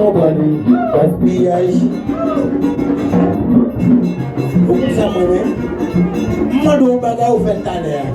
compagnie, gaspillage. Vous savez, moi, je vais vous faire ta l'air.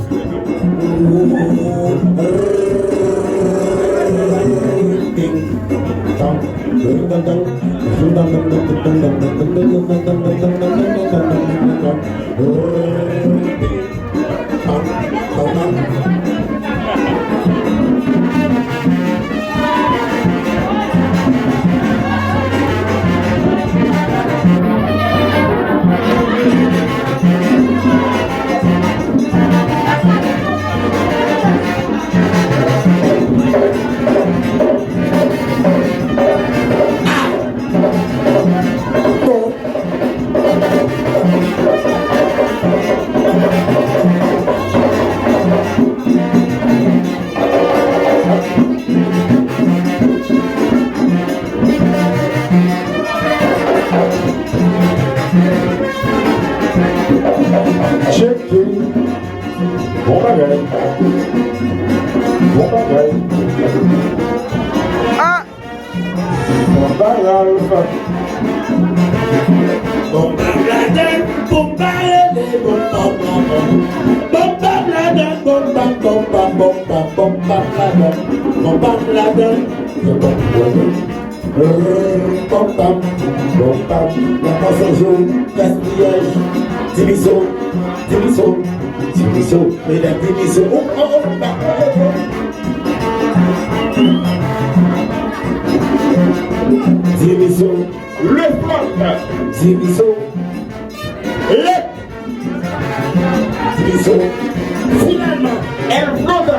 Finalement, elle flotta.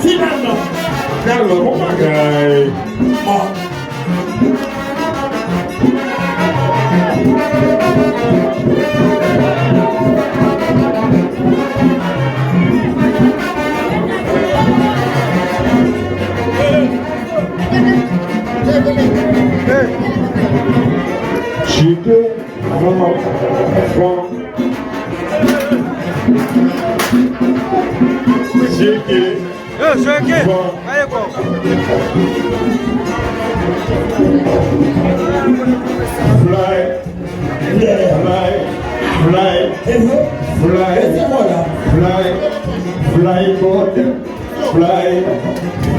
Finalement, Calma, bagaille. Chiquet, Chiquet. Chiquet. Allez, quoi. Fly. Fly. Fly. Fly. Fly. Fly, boat. Fly.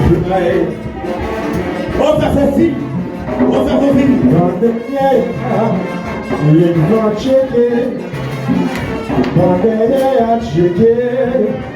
Fly. On va faire film. On va faire film. Dans le ciel, les grands chiquets. Dans le ciel, chiquets.